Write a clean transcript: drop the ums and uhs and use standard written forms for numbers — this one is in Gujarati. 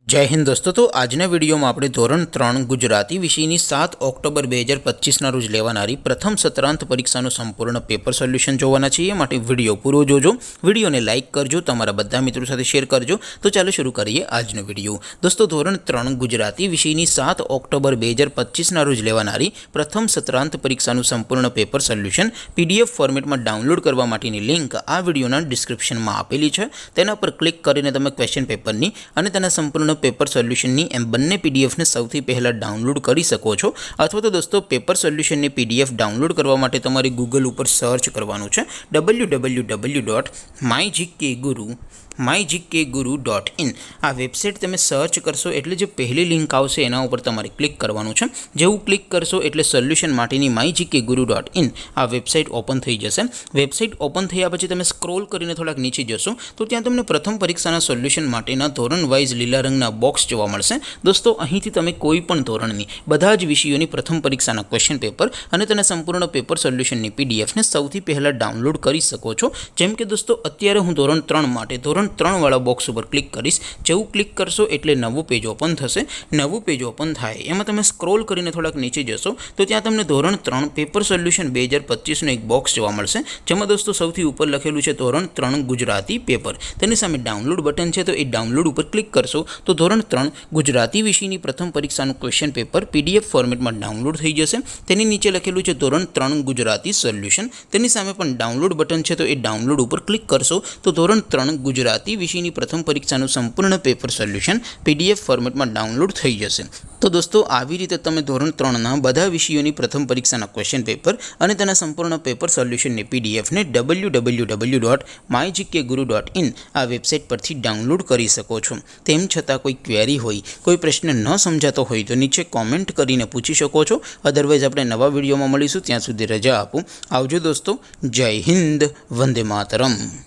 जय हिंद दोस्तों। तो आजना वीडियो में આપણે ધોરણ 3 ગુજરાતી વિષયની 7 ઓક્ટોબર 2025 રોજ લેવાનારી પ્રથમ સત્રાંત પરીક્ષાનું સંપૂર્ણ પેપર સોલ્યુશન જોવાના છીએ। માટે વિડિયો પૂરો જોજો, વિડિયોને લાઈક કરજો, તમારા બધા મિત્રો સાથે શેર કરજો। તો ચાલો શરૂ કરીએ આજનો વિડિયો। દોસ્તો ધોરણ 3 ગુજરાતી વિષયની 7 ઓક્ટોબર 2025 રોજ લેવાનારી પ્રથમ સત્રાંત પરીક્ષાનું સંપૂર્ણ પેપર સોલ્યુશન પીડીએફ ફોર્મેટમાં ડાઉનલોડ કરવા માટેની લિંક આ વિડિયોના ડિસ્ક્રિપ્શનમાં આપેલી છે। તેના પર ક્લિક કરીને તમે ક્વેશ્ચન પેપરની અને તેના સંપૂર્ણ पेपर सोल्यूशन एम बने पीडीएफ ने सौथी पहला डाउनलॉड कर सको छो। अथवा तो दोस्तों पेपर सोल्यूशन ने पीडीएफ डाउनलॉड करवा माटे तमारे गूगल पर सर्च करवानुं छे www.mygkguru.in। आ वेबसाइट तमे सर्च करशो एटले जो पहली लिंक आवशे एना उपर तमारे क्लिक करवानुं छे। जेवुं क्लिक करशो एटले सोल्यूशन माटेनी mygkguru.in आ वेबसाइट ओपन थई जशे। वेबसाइट ओपन थया पछी तमे स्क्रॉल करीने थोड़ाक नीचे जशो तो त्यां तमने प्रथम परीक्षाना सोल्यूशन माटेना धोरण वाइज लीला रंगना बॉक्स जोवा मळशे। दोस्तों અહીંથી તમે કોઈ પણ ધોરણની બધા જ વિષયોની પ્રથમ પરીક્ષાના ક્વેશ્ચન પેપર અને તેના સંપૂર્ણ પેપર સોલ્યુશનની પીડીએફ ને સૌથી પહેલા ડાઉનલોડ કરી શકો છો। જેમ કે દોસ્તો અત્યારે હું ધોરણ 3 માટે ધોરણ 3 વાળા બોક્સ ઉપર ક્લિક કરીશ। જેવું ક્લિક કરશો એટલે નવું પેજ ઓપન થશે। નવું પેજ ઓપન થાય એમાં તમે સ્ક્રોલ કરીને થોડાક નીચે જશો તો ત્યાં તમને ધોરણ 3 પેપર સોલ્યુશન 2025 નો એક બોક્સ જોવા મળશે। જેમાં દોસ્તો સૌથી ઉપર લખેલું છે ધોરણ 3 ગુજરાતી પેપર। તેની સામે ડાઉનલોડ બટન છે તો એ ડાઉનલોડ ઉપર ક્લિક કરશો तो ધોરણ 3 ગુજરાતી વિષયની પ્રથમ પરીક્ષાનું ક્વેશ્ચન પેપર પીડીએફ ફોર્મેટમાં ડાઉનલોડ થઈ જશે। તેની નીચે લખેલું છે ધોરણ 3 ગુજરાતી સોલ્યુશન। તેની સામે પણ ડાઉનલોડ બટન છે તો એ ડાઉનલોડ ઉપર ક્લિક કરશો તો ધોરણ 3 ગુજરાતી વિષયની પ્રથમ પરીક્ષાનું સંપૂર્ણ પેપર સોલ્યુશન પીડીએફ ફોર્મેટમાં ડાઉનલોડ થઈ જશે। તો દોસ્તો આવી રીતે તમે ધોરણ 3ના બધા વિષયોની પ્રથમ પરીક્ષાના ક્વેશ્ચન પેપર અને તેના સંપૂર્ણ પેપર સોલ્યુશનની પીડીએફ ને www.mygkguru.in આ વેબસાઇટ પરથી ડાઉનલોડ કરી શકો છો। તેમ છતાં કોઈ ક્વેરી હોય, કોઈ પ્રશ્ન ન સમજાતો હોય તો નીચે કોમેન્ટ કરીને પૂછી શકો છો। અધરવાઇઝ આપણે નવા વિડીયોમાં મળીશું, ત્યાં સુધી રજા આપો। આવજો દોસ્તો। જય હિન્દ, વંદે માતરમ।